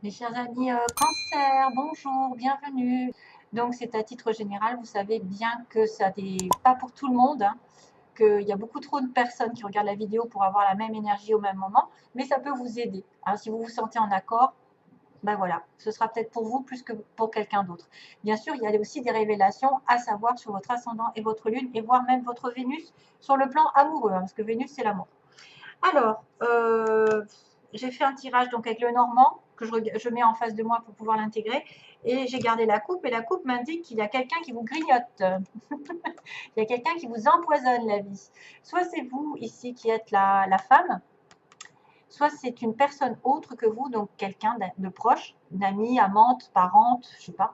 Mes chers amis cancer, bonjour, bienvenue. Donc c'est à titre général, vous savez bien que ça n'est pas pour tout le monde, hein, qu'il y a beaucoup trop de personnes qui regardent la vidéo pour avoir la même énergie au même moment, mais ça peut vous aider, hein. Si vous vous sentez en accord, ben voilà, ce sera peut-être pour vous plus que pour quelqu'un d'autre. Bien sûr, il y a aussi des révélations à savoir sur votre ascendant et votre lune, et voire même votre Vénus sur le plan amoureux, hein, parce que Vénus c'est l'amour. Alors, j'ai fait un tirage donc avec le normand que je mets en face de moi pour pouvoir l'intégrer. Et j'ai gardé la coupe. Et la coupe m'indique qu'il y a quelqu'un qui vous grignote. Il y a quelqu'un qui vous empoisonne la vie. Soit c'est vous ici qui êtes la femme, soit c'est une personne autre que vous, donc quelqu'un de proche, une amie, amante, parente, je sais pas,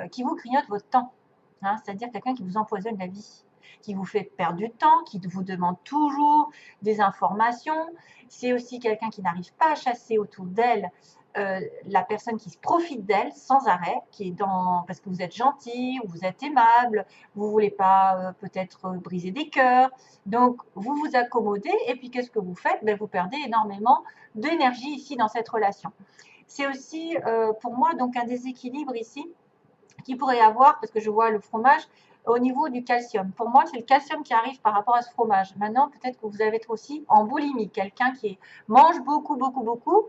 qui vous grignote votre temps, hein, c'est-à-dire quelqu'un qui vous empoisonne la vie, qui vous fait perdre du temps, qui vous demande toujours des informations. C'est aussi quelqu'un qui n'arrive pas à chasser autour d'elle la personne qui se profite d'elle sans arrêt, qui est dans parce que vous êtes gentil, ou vous êtes aimable, vous voulez pas peut-être briser des cœurs, donc vous vous accommodez et puis qu'est-ce que vous faites? Ben, vous perdez énormément d'énergie ici dans cette relation. C'est aussi pour moi donc un déséquilibre ici qu'il pourrait y avoir, parce que je vois le fromage, au niveau du calcium. Pour moi, c'est le calcium qui arrive par rapport à ce fromage. Maintenant, peut-être que vous avez être aussi en boulimie, quelqu'un qui mange beaucoup, beaucoup, beaucoup,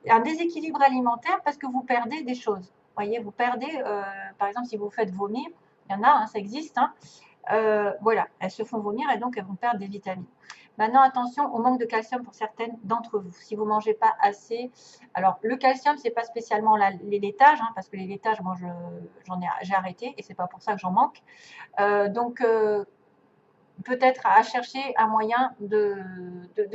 un déséquilibre alimentaire parce que vous perdez des choses. Vous voyez, vous perdez, par exemple, si vous faites vomir, il y en a, hein, ça existe, hein, voilà, elles se font vomir et donc elles vont perdre des vitamines. Maintenant, attention au manque de calcium pour certaines d'entre vous. Si vous ne mangez pas assez, alors le calcium, c'est pas spécialement les laitages, hein, parce que les laitages, moi, j'ai arrêté et c'est pas pour ça que j'en manque. Donc, peut-être à chercher un moyen de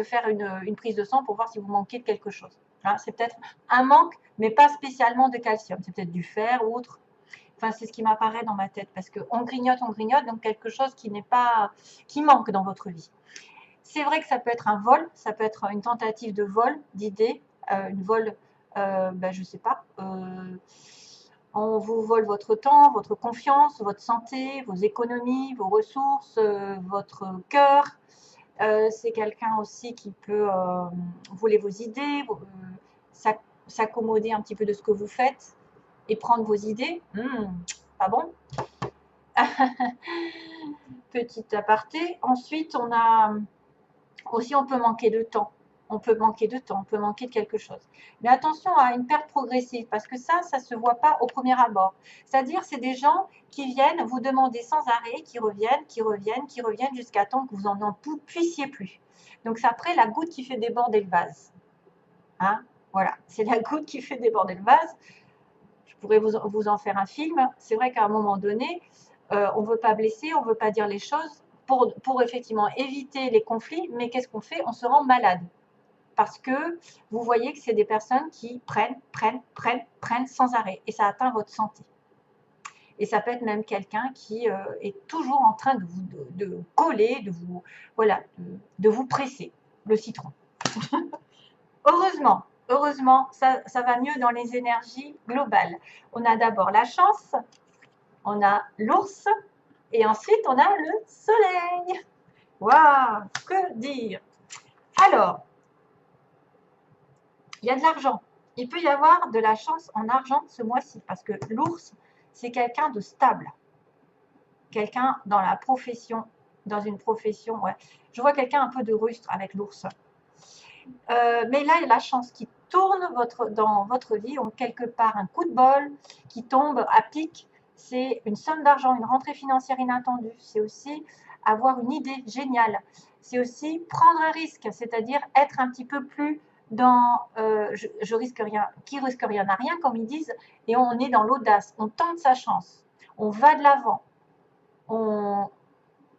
faire une prise de sang pour voir si vous manquez de quelque chose. Hein, c'est peut-être un manque, mais pas spécialement de calcium. C'est peut-être du fer ou autre. Enfin, c'est ce qui m'apparaît dans ma tête parce qu'on grignote, donc quelque chose qui n'est pas, qui manque dans votre vie. C'est vrai que ça peut être un vol, ça peut être une tentative de vol, d'idée, une vol, ben, je ne sais pas, on vous vole votre temps, votre confiance, votre santé, vos économies, vos ressources, votre cœur. C'est quelqu'un aussi qui peut voler vos idées, s'accommoder un petit peu de ce que vous faites et prendre vos idées. Pas bon. Petit aparté. Ensuite, on a aussi, on peut manquer de temps. On peut manquer de temps, on peut manquer de quelque chose. Mais attention à une perte progressive, parce que ça ne se voit pas au premier abord. C'est-à-dire, c'est des gens qui viennent vous demander sans arrêt, qui reviennent, qui reviennent, qui reviennent, jusqu'à temps que vous n'en puissiez plus. Donc, c'est après la goutte qui fait déborder le vase. Hein, voilà, c'est la goutte qui fait déborder le vase. Je pourrais vous en faire un film. C'est vrai qu'à un moment donné, on ne veut pas blesser, on ne veut pas dire les choses pour effectivement éviter les conflits, mais qu'est-ce qu'on fait? On se rend malade. Parce que vous voyez que c'est des personnes qui prennent sans arrêt. Et ça atteint votre santé. Et ça peut être même quelqu'un qui est toujours en train de coller, voilà, de vous presser le citron. Heureusement, ça va mieux dans les énergies globales. On a d'abord la chance, on a l'ours, et ensuite on a le soleil. Waouh, que dire? Alors, il y a de l'argent. Il peut y avoir de la chance en argent ce mois-ci, parce que l'ours, c'est quelqu'un de stable. Quelqu'un dans la profession, dans une profession, ouais. Je vois quelqu'un un peu de rustre avec l'ours. Mais là, il y a la chance qui tourne dans votre vie, ou quelque part un coup de bol qui tombe à pic. C'est une somme d'argent, une rentrée financière inattendue. C'est aussi avoir une idée géniale. C'est aussi prendre un risque, c'est-à-dire être un petit peu plus dans je risque rien, qui risque rien n'a rien, comme ils disent, et on est dans l'audace. On tente sa chance, on va de l'avant, on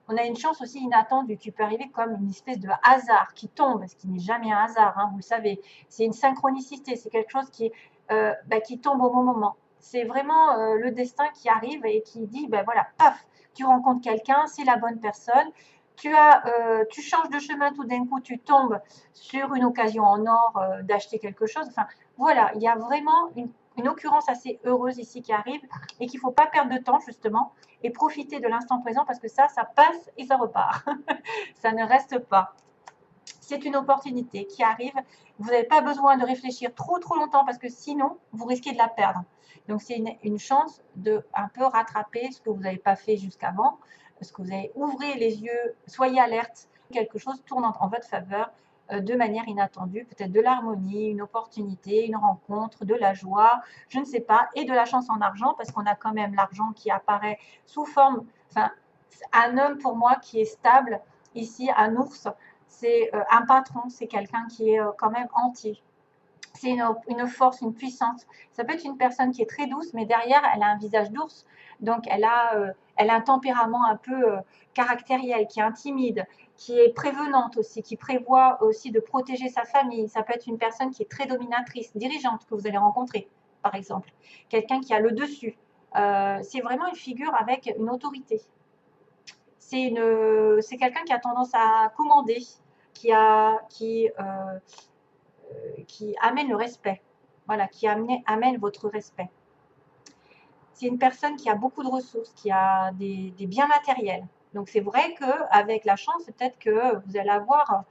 a une chance aussi inattendue qui peut arriver comme une espèce de hasard qui tombe, ce qui n'est jamais un hasard, hein, vous le savez. C'est une synchronicité, c'est quelque chose qui tombe au bon moment. C'est vraiment le destin qui arrive et qui dit, ben voilà, paf, tu rencontres quelqu'un, c'est la bonne personne. Tu changes de chemin tout d'un coup, tu tombes sur une occasion en or d'acheter quelque chose. Enfin, voilà, il y a vraiment une occurrence assez heureuse ici qui arrive et qu'il ne faut pas perdre de temps justement et profiter de l'instant présent parce que ça passe et ça repart. Ça ne reste pas. C'est une opportunité qui arrive. Vous n'avez pas besoin de réfléchir trop longtemps parce que sinon, vous risquez de la perdre. Donc, c'est une chance de un peu rattraper ce que vous n'avez pas fait jusqu'avant, ce que vous avez. Ouvrez les yeux, soyez alerte. Quelque chose tourne en votre faveur de manière inattendue, peut-être de l'harmonie, une opportunité, une rencontre, de la joie, je ne sais pas, et de la chance en argent, parce qu'on a quand même l'argent qui apparaît sous forme, enfin, un homme pour moi qui est stable, ici, un ours, c'est un patron, c'est quelqu'un qui est quand même entier. C'est une force, une puissance. Ça peut être une personne qui est très douce, mais derrière, elle a un visage d'ours. Donc, elle a un tempérament un peu caractériel, qui est timide, qui est prévenante aussi, qui prévoit aussi de protéger sa famille. Ça peut être une personne qui est très dominatrice, dirigeante, que vous allez rencontrer, par exemple. Quelqu'un qui a le dessus. C'est vraiment une figure avec une autorité. C'est quelqu'un qui a tendance à commander, qui amène le respect. Voilà, qui amène votre respect. C'est une personne qui a beaucoup de ressources, qui a des biens matériels. Donc c'est vrai qu'avec la chance, peut-être que vous allez avoir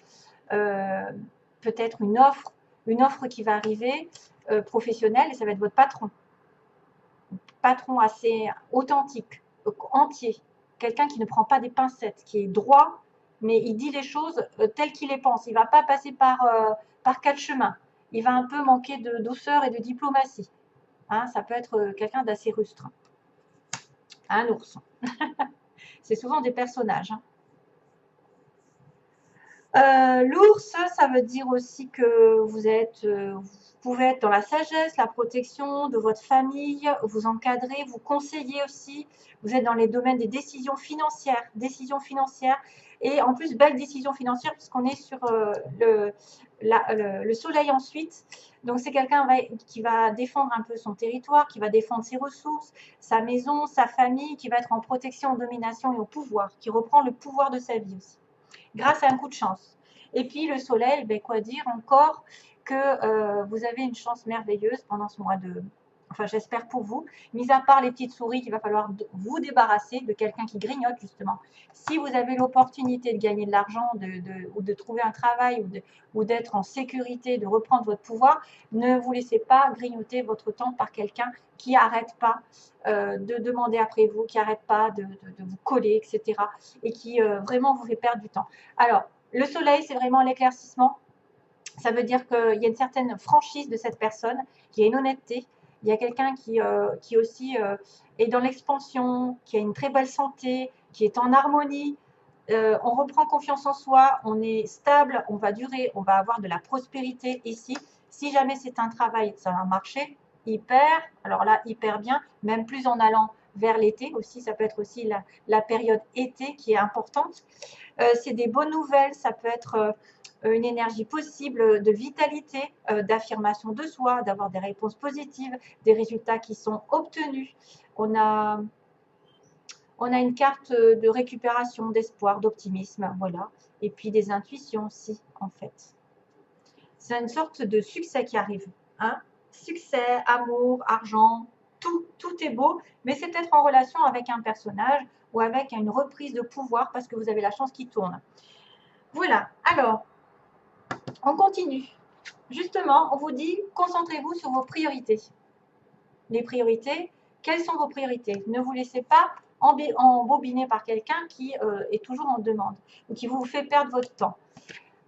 peut-être une offre qui va arriver professionnelle, et ça va être votre patron. Patron assez authentique, entier. Quelqu'un qui ne prend pas des pincettes, qui est droit, mais il dit les choses telles qu'il les pense. Il ne va pas passer par quatre chemins. Il va un peu manquer de douceur et de diplomatie. Hein, ça peut être quelqu'un d'assez rustre. Un ours. C'est souvent des personnages. Hein. L'ours, ça veut dire aussi que vous pouvez être dans la sagesse, la protection de votre famille, vous encadrer, vous conseiller aussi. Vous êtes dans les domaines des décisions financières, et en plus, belle décision financière puisqu'on est sur le soleil ensuite. Donc, c'est quelqu'un qui va défendre un peu son territoire, qui va défendre ses ressources, sa maison, sa famille, qui va être en protection, en domination et au pouvoir, qui reprend le pouvoir de sa vie aussi, grâce à un coup de chance. Et puis le soleil, ben, quoi dire encore que vous avez une chance merveilleuse pendant ce mois de... Enfin, j'espère pour vous, mis à part les petites souris qu'il va falloir vous débarrasser de quelqu'un qui grignote, justement. Si vous avez l'opportunité de gagner de l'argent ou de trouver un travail ou d'être en sécurité, de reprendre votre pouvoir, ne vous laissez pas grignoter votre temps par quelqu'un qui n'arrête pas de demander après vous, qui n'arrête pas de vous coller, etc. Et qui vraiment vous fait perdre du temps. Alors, le soleil, c'est vraiment l'éclaircissement. Ça veut dire qu'il y a une certaine franchise de cette personne, il y a une honnêteté, il y a quelqu'un qui aussi est dans l'expansion, qui a une très belle santé, qui est en harmonie. On reprend confiance en soi, on est stable, on va durer, on va avoir de la prospérité ici. Si jamais c'est un travail, ça va marcher hyper, alors là, hyper bien, même plus en allant vers l'été aussi, ça peut être aussi la période été qui est importante. C'est des bonnes nouvelles, ça peut être une énergie possible de vitalité, d'affirmation de soi, d'avoir des réponses positives, des résultats qui sont obtenus. On a une carte de récupération, d'espoir, d'optimisme, voilà. Et puis des intuitions aussi, en fait. C'est une sorte de succès qui arrive. Hein. Succès, amour, argent, tout est beau, mais c'est peut-être en relation avec un personnage ou avec une reprise de pouvoir parce que vous avez la chance qui tourne. Voilà, alors, on continue. Justement, on vous dit, concentrez-vous sur vos priorités. Les priorités, quelles sont vos priorités? Ne vous laissez pas embobiner par quelqu'un qui est toujours en demande ou qui vous fait perdre votre temps.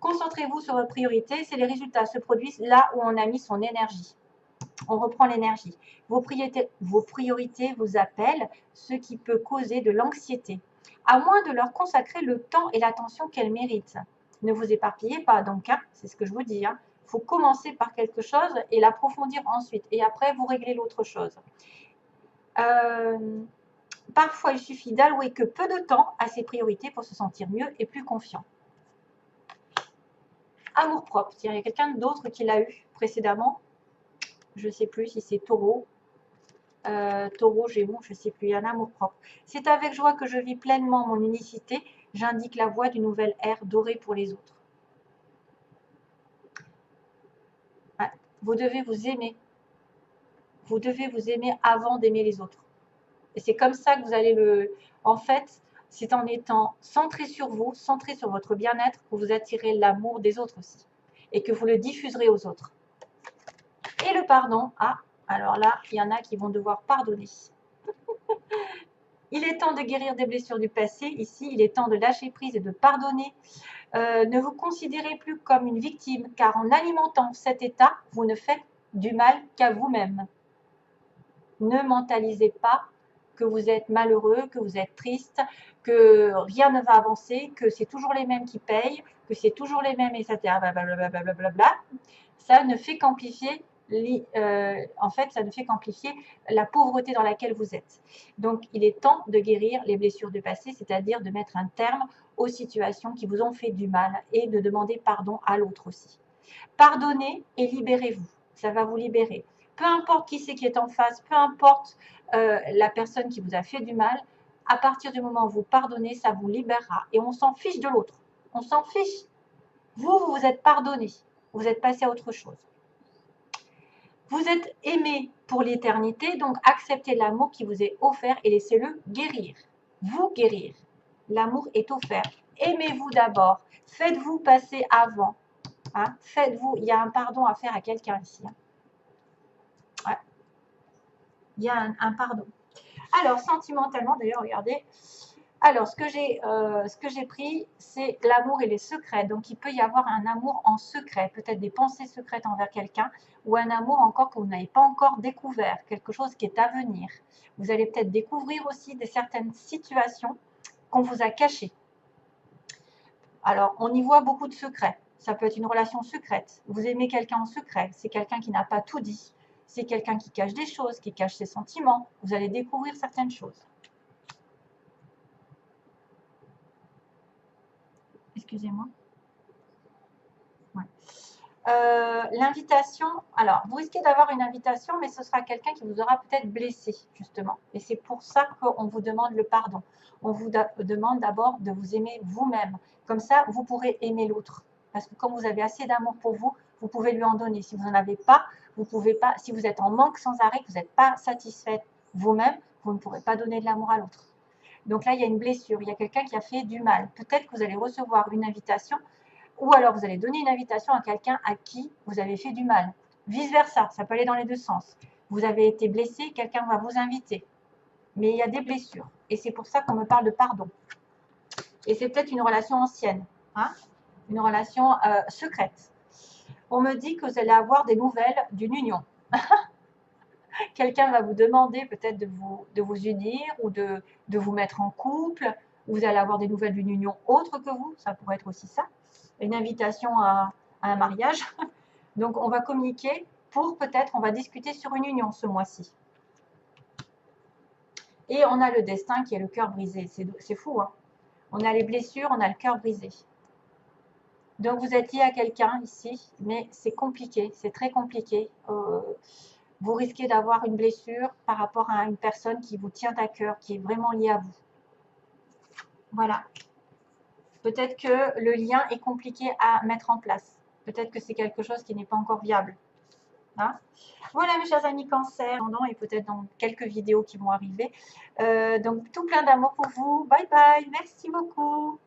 Concentrez-vous sur vos priorités, c'est les résultats se produisent là où on a mis son énergie. On reprend l'énergie. Vos priorités vous appellent, ce qui peut causer de l'anxiété, à moins de leur consacrer le temps et l'attention qu'elles méritent. Ne vous éparpillez pas, donc, hein, c'est ce que je vous dis. Hein. Il faut commencer par quelque chose et l'approfondir ensuite. Et après, vous réglez l'autre chose. Parfois, il suffit d'allouer que peu de temps à ses priorités pour se sentir mieux et plus confiant. Amour-propre, il y a quelqu'un d'autre qui l'a eu précédemment. Je ne sais plus si c'est Taureau. Taureau, Gémeaux, je ne sais plus, il y a un amour-propre. C'est avec joie que je vis pleinement mon unicité. J'indique la voie d'une nouvelle ère dorée pour les autres. Ouais. Vous devez vous aimer. Vous devez vous aimer avant d'aimer les autres. Et c'est comme ça que vous allez en fait, c'est en étant centré sur vous, centré sur votre bien-être, que vous attirez l'amour des autres aussi. Et que vous le diffuserez aux autres. Et le pardon, ah, alors là, il y en a qui vont devoir pardonner. Il est temps de guérir des blessures du passé. Ici, il est temps de lâcher prise et de pardonner. Ne vous considérez plus comme une victime, car en alimentant cet état, vous ne faites du mal qu'à vous-même. Ne mentalisez pas que vous êtes malheureux, que vous êtes triste, que rien ne va avancer, que c'est toujours les mêmes qui payent, que c'est toujours les mêmes, etc. Blablabla. Ça ne fait qu'amplifier en fait, ça ne fait qu'amplifier la pauvreté dans laquelle vous êtes. Donc, il est temps de guérir les blessures du passé, c'est-à-dire de mettre un terme aux situations qui vous ont fait du mal et de demander pardon à l'autre aussi. Pardonnez et libérez-vous. Ça va vous libérer. Peu importe qui c'est qui est en face, peu importe la personne qui vous a fait du mal, à partir du moment où vous pardonnez, ça vous libérera. Et on s'en fiche de l'autre. On s'en fiche. Vous vous êtes pardonné. Vous êtes passé à autre chose. Vous êtes aimé pour l'éternité, donc acceptez l'amour qui vous est offert et laissez-le guérir. Vous guérir. L'amour est offert. Aimez-vous d'abord. Faites-vous passer avant. Hein? Faites-vous. Il y a un pardon à faire à quelqu'un ici. Hein? Ouais. Il y a un pardon. Alors, sentimentalement, d'ailleurs, regardez. Alors, ce que j'ai pris, c'est l'amour et les secrets. Donc, il peut y avoir un amour en secret, peut-être des pensées secrètes envers quelqu'un, ou un amour encore que vous n'avez pas encore découvert, quelque chose qui est à venir. Vous allez peut-être découvrir aussi certaines situations qu'on vous a cachées. Alors, on y voit beaucoup de secrets. Ça peut être une relation secrète. Vous aimez quelqu'un en secret. C'est quelqu'un qui n'a pas tout dit. C'est quelqu'un qui cache des choses, qui cache ses sentiments. Vous allez découvrir certaines choses. Excusez-moi. Ouais. L'invitation, alors vous risquez d'avoir une invitation, mais ce sera quelqu'un qui vous aura peut-être blessé, justement. Et c'est pour ça qu'on vous demande le pardon. On vous demande d'abord de vous aimer vous-même. Comme ça, vous pourrez aimer l'autre. Parce que comme vous avez assez d'amour pour vous, vous pouvez lui en donner. Si vous n'en avez pas, vous pouvez pas. Si vous êtes en manque sans arrêt, que vous n'êtes pas satisfait vous-même, vous ne pourrez pas donner de l'amour à l'autre. Donc là, il y a une blessure, il y a quelqu'un qui a fait du mal. Peut-être que vous allez recevoir une invitation, ou alors vous allez donner une invitation à quelqu'un à qui vous avez fait du mal. Vice-versa, ça peut aller dans les deux sens. Vous avez été blessé, quelqu'un va vous inviter. Mais il y a des blessures. Et c'est pour ça qu'on me parle de pardon. Et c'est peut-être une relation ancienne, hein, une relation secrète. On me dit que vous allez avoir des nouvelles d'une union. Quelqu'un va vous demander peut-être de vous unir ou de vous mettre en couple. Vous allez avoir des nouvelles d'une union autre que vous. Ça pourrait être aussi ça. Une invitation à un mariage. Donc, on va communiquer pour peut-être, on va discuter sur une union ce mois-ci. Et on a le destin qui est le cœur brisé. C'est fou, hein. On a les blessures, on a le cœur brisé. Donc, vous êtes lié à quelqu'un ici, mais c'est compliqué, c'est très compliqué. Vous risquez d'avoir une blessure par rapport à une personne qui vous tient à cœur, qui est vraiment liée à vous. Voilà. Peut-être que le lien est compliqué à mettre en place. Peut-être que c'est quelque chose qui n'est pas encore viable. Hein? Voilà mes chers amis Cancer, et peut-être dans quelques vidéos qui vont arriver. Donc tout plein d'amour pour vous. Bye bye, merci beaucoup.